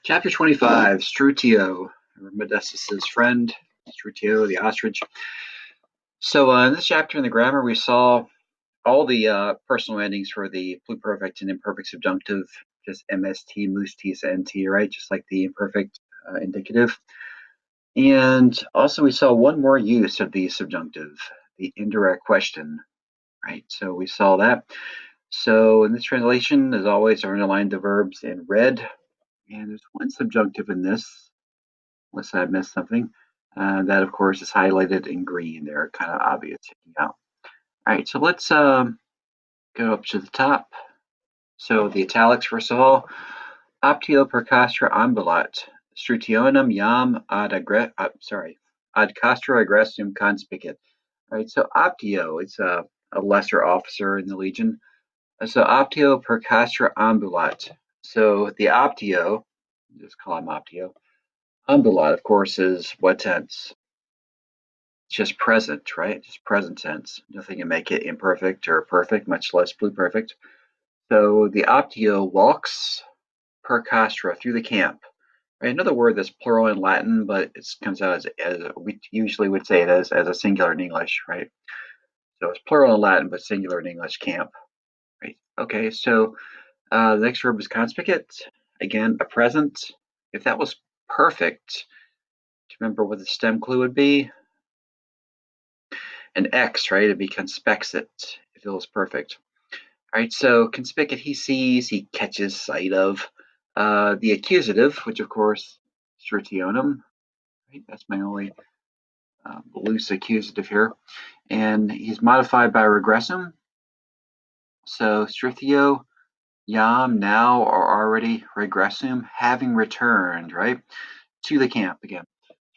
Chapter 25, Strythio, Modestus's friend, Strythio the ostrich. So in this chapter in the grammar, we saw all the personal endings for the pluperfect and imperfect subjunctive, just MST, moose T, NT, right? Just like the imperfect indicative. And also we saw one more use of the subjunctive, the indirect question, right? So we saw that. So in this translation, as always, I underlined the verbs in red. And there's one subjunctive in this, unless I missed something. That, of course, is highlighted in green there, kind of obvious sticking out. All right, so let's go up to the top. So the italics, first of all, optio per castra ambulat, strutionum jam ad castra aggressum conspicit. All right, so optio, it's a lesser officer in the legion. So optio per castra ambulat. So the optio, just call him optio. Ambulat, of course, is what tense? It's just present, right? Just present tense. Nothing can make it imperfect or perfect, much less pluperfect. So the optio walks per castra through the camp. Right? Another word that's plural in Latin, but it comes out as we usually would say it as a singular in English, right? So it's plural in Latin, but singular in English, camp. Right? Okay, so the next verb is conspicit. Again, a present. If that was perfect, do you remember what the stem clue would be? An X, right? It'd be conspexit if it was perfect. All right, so conspicit, he sees, he catches sight of. The accusative, which of course, Strytionum, right? That's my only loose accusative here. And he's modified by regressum. So Strythio, yam, now or already, regressum, having returned, right? To the camp again.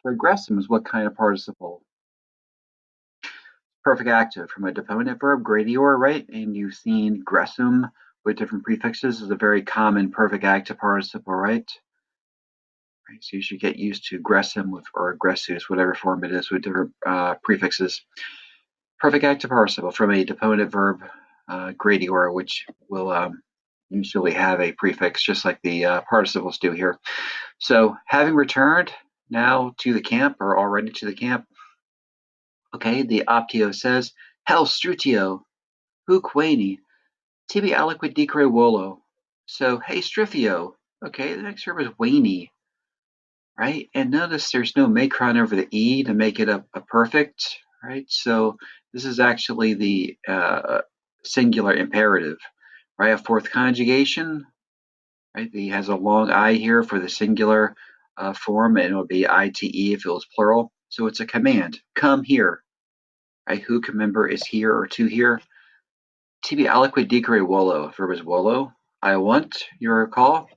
Regressum is what kind of participle? Perfect active from a deponent verb, gradior, right? And you've seen gressum with different prefixes is a very common perfect active participle, right? Right, so you should get used to gressum with or gressus, whatever form it is, with different prefixes. Perfect active participle from a deponent verb, gradior, which will usually have a prefix, just like the participles do here. So having returned now to the camp or already to the camp, okay, the optio says, Hel Strythio, huc veni, tibi aliquid dicere volo. So, hey, Strythio. Okay, the next verb is veni, right? And notice there's no macron over the E to make it a perfect, right? So this is actually the singular imperative, right? A fourth conjugation, right? He has a long I here for the singular form, and it would be ite if it was plural. So it's a command. Come here, right? Who, remember, is here or to here. Tibi aliquid dicere volo. Verb is volo. I want, you recall.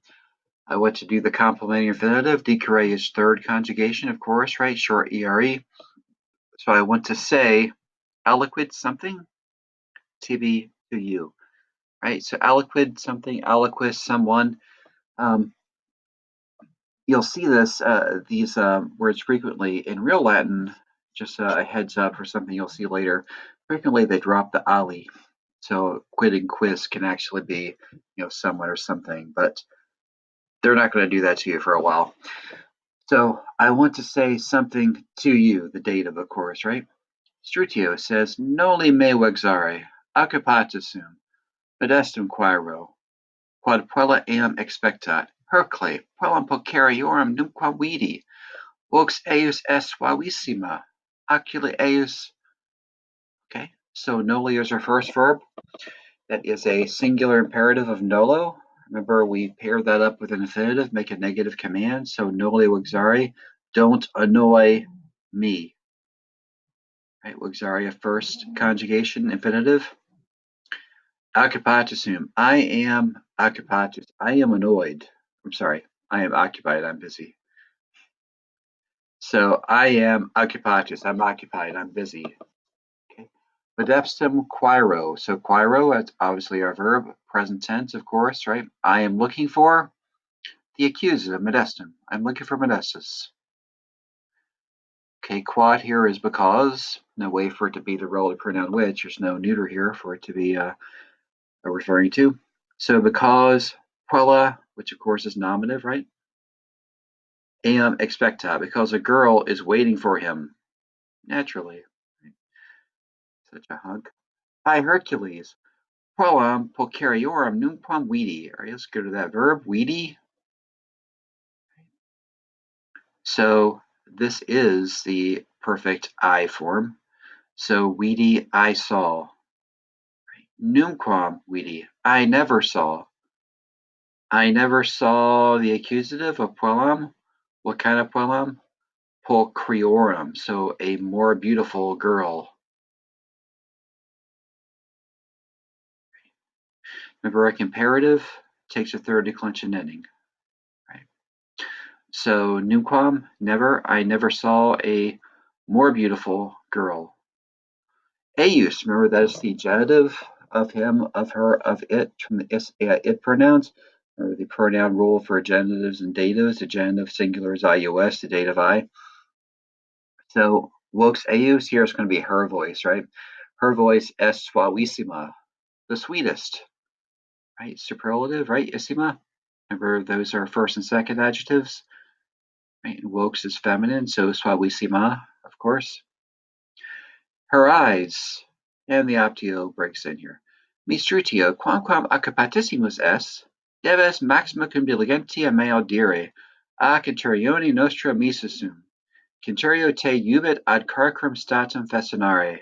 I want to do the complementing infinitive. Dicere is third conjugation, of course, right? Short ere. So I want to say aliquid something, tibi to you, right? So aliquid something, aliquis someone. Um, you'll see these words frequently in real Latin. Just a heads up for something you'll see later. Frequently they drop the ali, so quid and quis can actually be, someone or something, but they're not going to do that to you for a while. So I want to say something to you, the dative, of course, right? Strythio says, Noli me vexare, occupatus sum, modestum quaero, quod puella eam expectat, Hercle, puellam pocariorum numquam vidi, vox eius est suavissima, oculi eius. Okay, so noli is our first verb. That is a singular imperative of nolo. Remember, we pair that up with an infinitive, make a negative command. So noli vexare, don't annoy me. Right, vexare, first conjugation, infinitive. Occupatus sum, I am occupatus. I am annoyed. I'm sorry, I am occupied. I'm busy. So I am occupatus. I'm occupied. I'm busy. Okay. Modestum quaero. So quaero, that's obviously our verb, present tense, of course, right? I am looking for the accusative, modestum. I'm looking for modestus. Okay, quad here is because, no way for it to be the relative pronoun which, there's no neuter here for it to be referring to. So because puella, which of course is nominative, right? Eam expecta, because a girl is waiting for him. Naturally. Such a hunk. Hi, Hercules. Proam pulcheriorum nunquam vidi. All right, let's go to that verb, vidi. So this is the perfect I form. So vidi, I saw. Nunquam vidi, I never saw. I never saw the accusative of puellam. What kind of puellam? Pulcheriorum, so a more beautiful girl. Remember, a comparative takes a third declension ending. Right? So nunquam, never. I never saw a more beautiful girl. Eius, remember that is the genitive of him, of her, of it, from the it pronouns. Remember the pronoun rule for genitives and datives. The genitive singular is ius, the dative I. So vox eius here is going to be her voice, right? Her voice es suavissima, the sweetest, right? Superlative, right? Issima. Remember those are first and second adjectives. Right? Vox is feminine, so suavissima, of course. Her eyes, and the optio breaks in here. Mi Strythio, quamquam occupatissimus es, deves maxima cum diligentia mea audire, a centurione nostra misissum. Centurio te jubit ad carcrum statum festinare.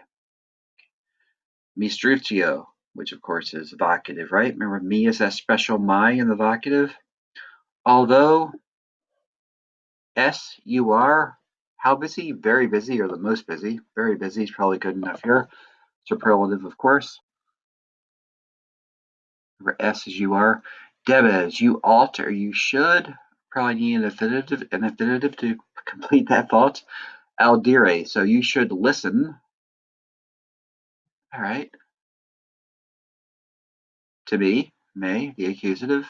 Mi Strythio, which of course is vocative, right? Remember, me is that special my in the vocative. Although S, you are, how busy? Very busy, or the most busy. Very busy is probably good enough here. Superlative, of course. For S as you are. Debes, you ought or you should. Probably need an infinitive to complete that thought. Audire, so you should listen. All right. To be, may, the accusative.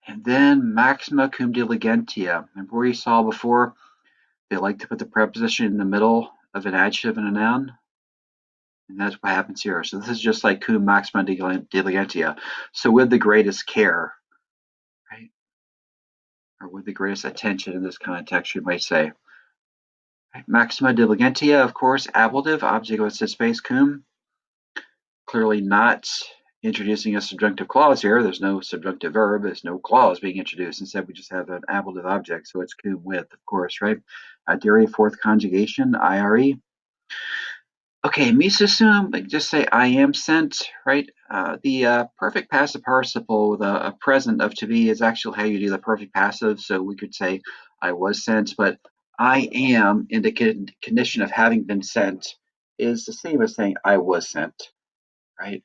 And then maxima cum diligentia. Remember where you saw before, they like to put the preposition in the middle of an adjective and a noun? And that's what happens here. So this is just like cum maxima diligentia. So with the greatest care, right? Or with the greatest attention in this context, you might say. Right? Maxima diligentia, of course, ablative, object of its space, cum. Clearly not introducing a subjunctive clause here. There's no subjunctive verb. There's no clause being introduced. Instead, we just have an ablative object. So it's cum with, of course, right? Dere, fourth conjugation, ire. Okay, misassume, like just say I am sent, right? The perfect passive participle with a present of to be is actually how you do the perfect passive. So we could say I was sent, but I am in the condition of having been sent is the same as saying I was sent, right?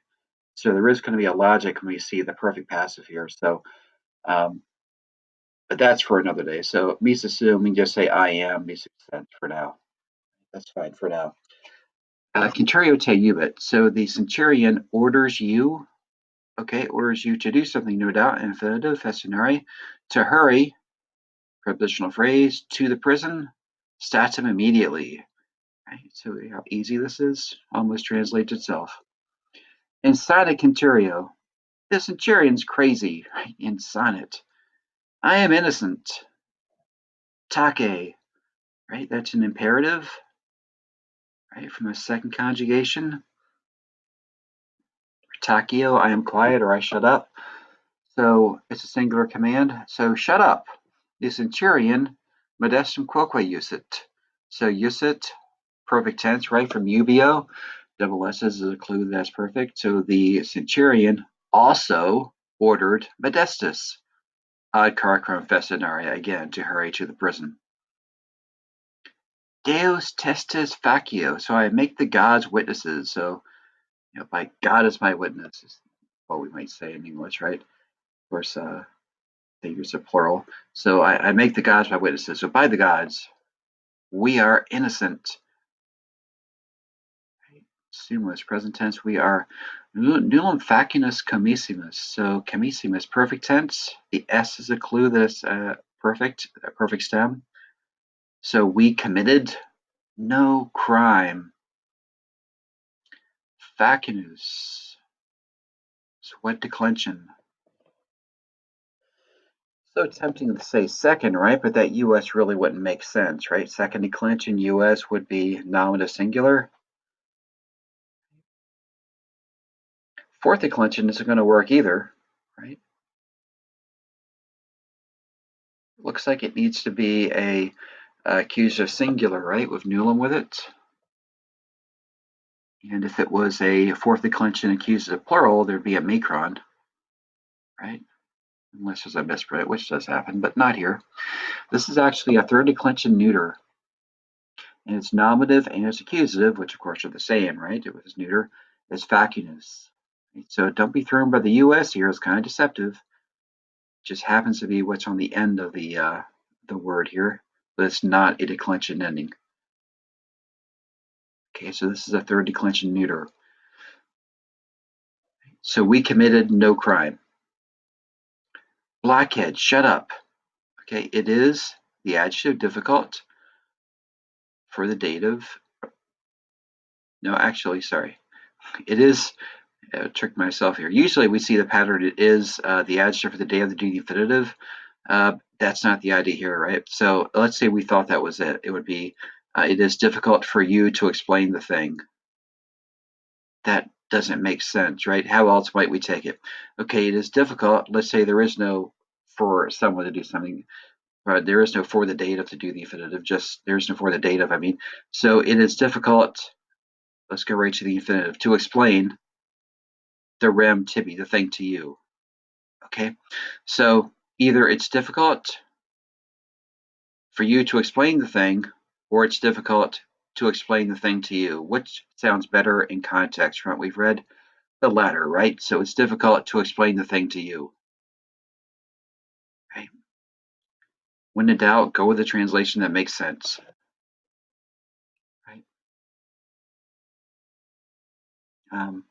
So there is going to be a logic when we see the perfect passive here. So, but that's for another day. So misassume, we can just say I am sent for now. That's fine for now. Contrario te jubit. So the centurion orders you, okay, orders you to do something, no doubt, infinitive, festinare, to hurry, prepositional phrase, to the prison, statum immediately. Right? So how easy this is, almost translates itself. Inside Contrario, the centurion's crazy, right? In sonnet. I am innocent. Take, right? That's an imperative, right? From the second conjugation. Takio, I am quiet or I shut up. So it's a singular command. So shut up. The centurion, modestum quoque usit. So usit, perfect tense, right? From ubio. Double S is a clue that's perfect. So the centurion also ordered Modestus ad carcrum festinare, again, to hurry to the prison. Deus testis facio. So I make the gods witnesses. So, by God is my witness, is what we might say in English, right? Of course, they use a plural. So I make the gods my witnesses. So by the gods, we are innocent. Sumus, present tense, we are nullum facinus commissimus. So commissimus, perfect tense. The S is a clue that it's perfect, a perfect stem. So we committed no crime. Facinus, sweat declension. So tempting to say second, right? But that US really wouldn't make sense, right? Second declension US would be nominative singular. Fourth declension isn't going to work either, right? Looks like it needs to be a accusative singular, right? With nulum with it. And if it was a fourth declension accusative plural, there'd be a macron, right? Unless there's a misprint, which does happen, but not here. This is actually a third declension neuter. And it's nominative and it's accusative, which of course are the same, right? It was neuter. It's facunus. So don't be thrown by the US here. It's kind of deceptive. It just happens to be what's on the end of the word here, but it's not a declension ending. Okay, so this is a third declension neuter. So we committed no crime. Blackhead, shut up. Okay, it is the adjective difficult for the dative. No, actually, sorry. It is, tricked myself here. Usually we see the pattern, it is the adjective for the dative, the infinitive. That's not the idea here, right? So let's say we thought that was it. It would be, it is difficult for you to explain the thing. That doesn't make sense, right? How else might we take it? Okay, it is difficult. Let's say there is no for someone to do something. There is no for the dative to do the infinitive. Just there's no for the dative. I mean, so it is difficult. Let's go right to the infinitive to explain the rem tibi, the thing to you. Okay, so either it's difficult for you to explain the thing, or it's difficult to explain the thing to you. Which sounds better in context from what we've read? The latter, right? So it's difficult to explain the thing to you. Okay. When in doubt, go with the translation that makes sense. Right? Um,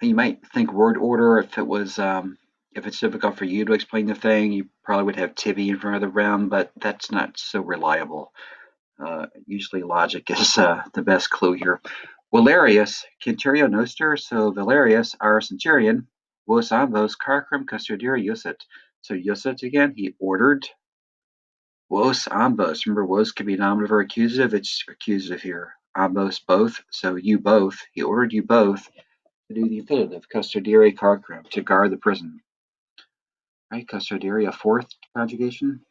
you might think word order if it was if it's difficult for you to explain the thing, you probably would have tibi in front of the rem, but that's not so reliable. Usually logic is the best clue here. Valerius, Centurio Noster, so Valerius, our centurion, vos ambos carcrum custodiere jussit. So jussit again, he ordered. Vos ambos, remember vos could be nominative or accusative, it's accusative here. Ambos, both, so you both, he ordered you both to do the infinitive, custodiere carcrum, to guard the prison. Right, custodiere, a fourth conjugation.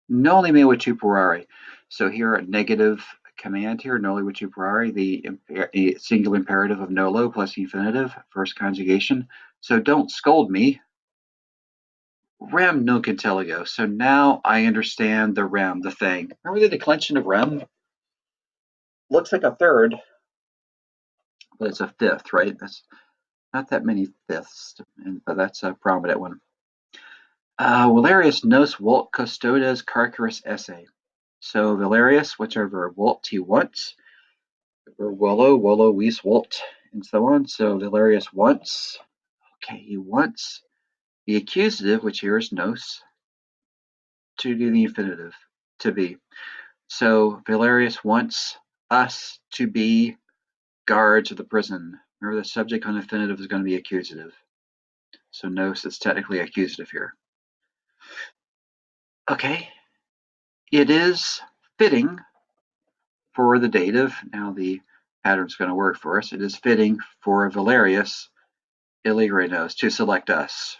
Noli me vituperare. So here a negative command here, noli vituperare, the singular imperative of nolo plus the infinitive, first conjugation. So don't scold me. Rem nunc intelligo. So now I understand the rem, the thing. Remember the declension of rem? Looks like a third, but it's a fifth, right? That's not that many fifths, but that's a prominent one. Valerius nos volt custodes carceris esse. So Valerius, what's our verb? Volt, he wants. Or Wolo, Weiss, Walt, and so on. So Valerius wants. Okay, he wants the accusative, which here is nos, to do the infinitive, to be. So Valerius wants us to be guards of the prison. Remember, the subject on infinitive is going to be accusative. So nos is technically accusative here. Okay, it is fitting for the dative. Now the pattern's going to work for us. It is fitting for Valerius Illigere nos to select us.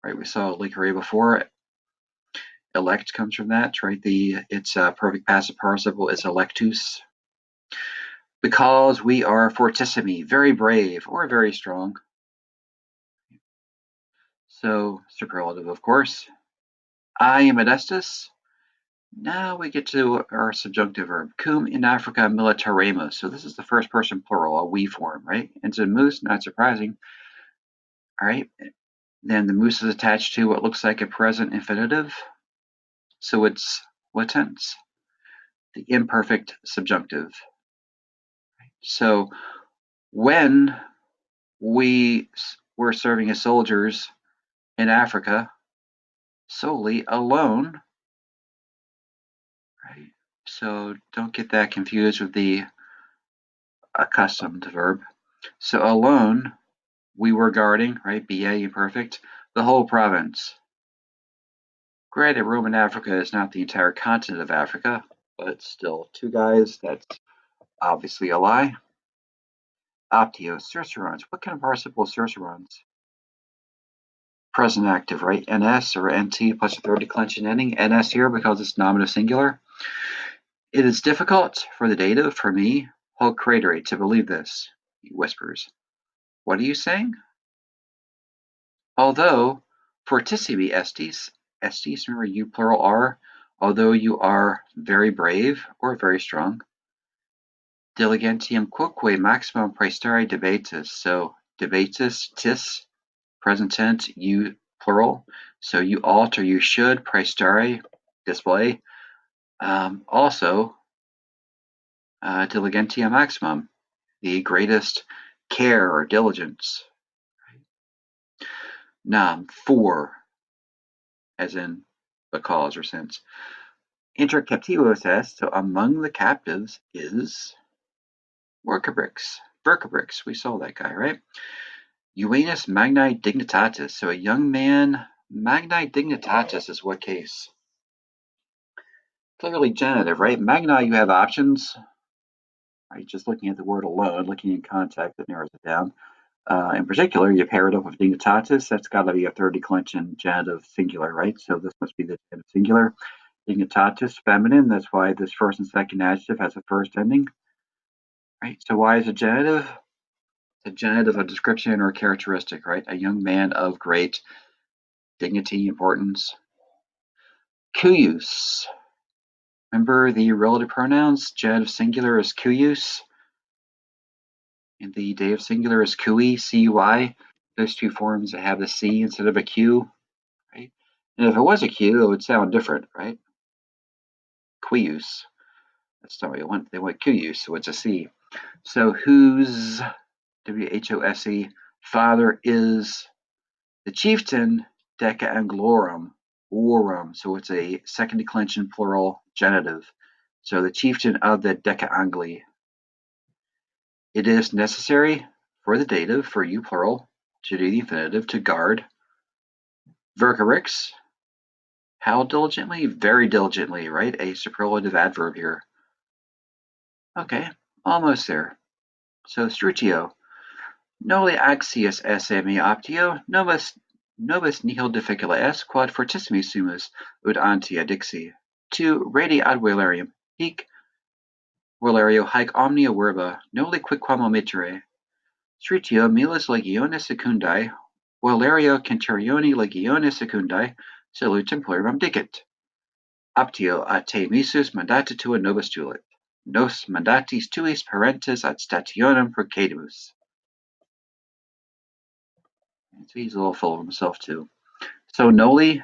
Right, we saw Illigere before. Elect comes from that, right? Its perfect passive participle is electus. Because we are fortissimi, very brave or very strong. So superlative, of course. I am modestus. Now we get to our subjunctive verb. Cum in Africa militaremus. So this is the first person plural, a we form, right? And so moose, not surprising. All right. Then the moose is attached to what looks like a present infinitive. So it's what tense? The imperfect subjunctive. So when we were serving as soldiers in Africa, solely alone, right? So don't get that confused with the accustomed verb. So alone, we were guarding, right? BA imperfect, The whole province. Granted, Roman Africa is not the entire continent of Africa, but still, two guys, that's obviously a lie. Optio, cercerons. What kind of participle is cercerons? Present active, right? NS or NT plus a third declension ending. NS here because it's nominative singular. It is difficult for the dative, for me, Hulk craterate, to believe this, he whispers. What are you saying? Although, fortissimi estis, remember you plural are, although you are very brave or very strong. Diligentium quoque maximum praestare debatis. So debatis, tis, present tense, you plural. So you ought or you should, praestare, display. Also, diligentium maximum, the greatest care or diligence. Nam, for, as in because or since. Inter captivos est, so among the captives is Vercabrix. We saw that guy, right? Juvenus magni dignitatis, so a young man. Magni dignitatis is what case? Clearly genitive, right? Magni, you have options. Right, just looking at the word alone, looking in context, that narrows it down. In particular, you pair it up with dignitatis. That's got to be a third declension genitive singular, right? So this must be the genitive singular. Dignitatis, feminine. That's why this first and second adjective has a first ending, right? So why is it genitive? It's a genitive, a description or a characteristic, right? A young man of great dignity, importance. Cuius. Remember the relative pronouns? Genitive singular is cuius. And the dative singular is cui, C-U-I. Those two forms that have the C instead of a Q, right? And if it was a Q, it would sound different, right? Quius. That's not what they want. They want Q-use, so it's a C. So whose, W-H-O-S-E, father is the chieftain, Deca Anglorum, Orum. So it's a second declension plural genitive. So the chieftain of the Deca Angli. It is necessary for the dative, for you plural, to do the infinitive, to guard. Vercarix, how diligently? Very diligently, right? A superlative adverb here. Okay, almost there. So Strythio. Noli axius esse me optio, nobis nihil difficula est, quod fortissimi sumus, ut antia dixi. Tu redi ad Valerium, hic Valerio haec omnia verba, noli quicquam omittere. Strythio miles legiones secundae, Valerio centurioni legiones secundae, salutem pluribum dicit. Optio a te missus mandata tua nobis tulit. Nos mandatis tuis parentes ad stationem procedimus. So he's a little full of himself too. So noli,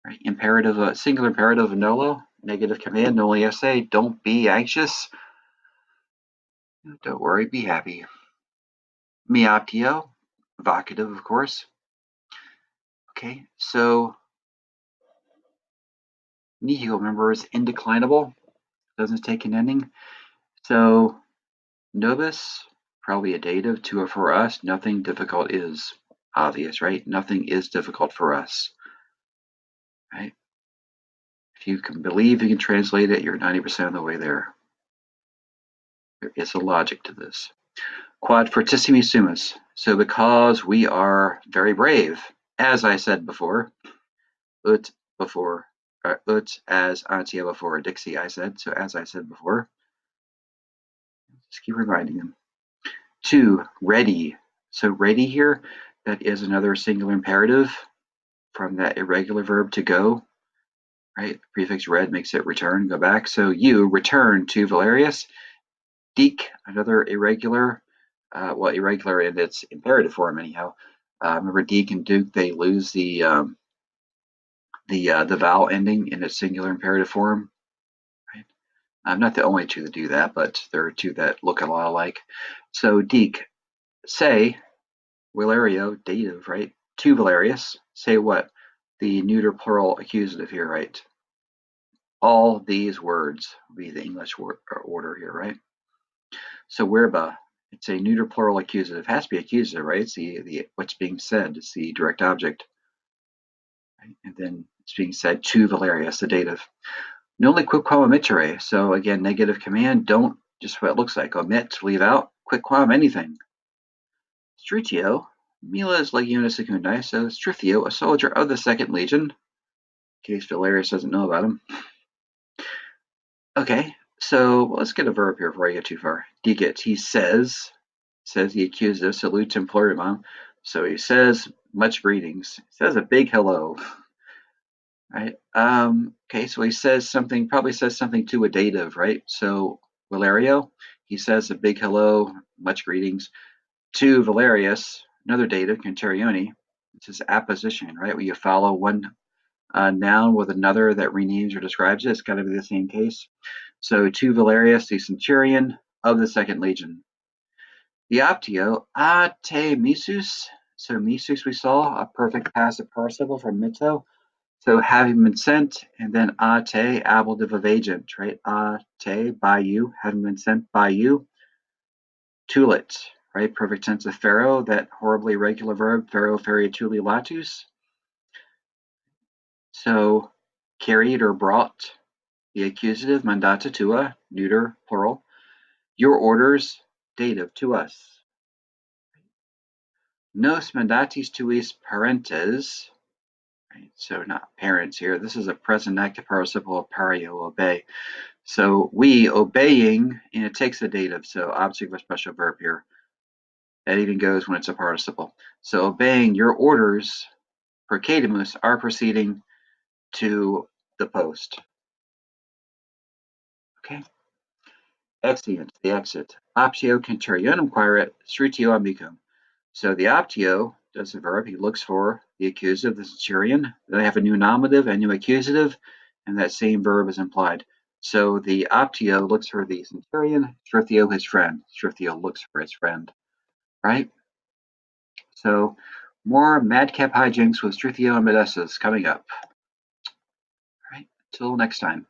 right, imperative, singular imperative of nolo, negative command, noli esse, don't be anxious. Don't worry, be happy. Mi optio, vocative, of course. Okay, so nihil, remember, is indeclinable, doesn't take an ending. So nobis, probably a dative, to or for us, nothing difficult is. Obvious, right? Nothing is difficult for us, right? If you can believe you can translate it, you're 90% of the way there. There is a logic to this. Quod fortissimi sumus. So because we are very brave, as I said before, ut before, ut as antia before Dixie, I said. So as I said before, just keep reminding him. Two, ready. So ready here, that is another singular imperative from that irregular verb to go, right? The prefix red makes it return, go back. So you return to Valerius. Deke, another irregular, well, irregular in its imperative form anyhow. Remember, Deke and Duke, they lose the vowel ending in its singular imperative form. Right? I'm not the only two that do that, but there are two that look a lot alike. So Deke, say, Valerio, dative, right? To Valerius, say what? The neuter plural accusative here, right? All these words will be the English order here, right? So verba, it's a neuter plural accusative. It has to be accusative, right? It's the what's being said. It's the direct object. right? And then it's being said to Valerius, the dative. Noli quidquam omittere. So again, negative command, don't just what it looks like. Omit, leave out, quidquam, anything. Strythio, Miles legionis secundae, so Strythio, a soldier of the second legion, in case Valerius doesn't know about him. Okay, so let's get a verb here before I get too far. Digit, he says the accusative, salutem pluribum. So he says, much greetings. He says a big hello, right? Okay, so he says something, probably says something to a dative, right? So Valerio, he says a big hello, much greetings. To Valerius, another dative, Conterione. This is apposition, right? Where you follow one noun with another that renames or describes it. It's got to be the same case. So to Valerius, the centurion of the second legion. The optio, a te missus. So missus we saw, a perfect passive participle from mito. So having been sent, and then a te, ablative of agent, right? A te, by you, having been sent by you. Tulit, right? Perfect tense of pharaoh, that horribly irregular verb, pharaoh, feria, tuli, latus. So carried or brought, the accusative, mandata tua, neuter, plural. Your orders, dative, to us. Nos mandatis tuis parentes, right? So not parents here. This is a present active participle of pario, obey. So we obeying, and it takes the dative, so object of a special verb here. That even goes when it's a participle. So obeying your orders, percadimus, are proceeding to the post. Okay. Exeunt, the exit. Optio centurionum quaerit, Strythio amicum. So the optio does the verb. He looks for the accusative, the centurion. Then they have a new nominative and new accusative, and that same verb is implied. So the optio looks for the centurion, Strythio his friend. Strythio looks for his friend, right? So more madcap hijinks with Strythio and Medusas coming up. All right, till next time.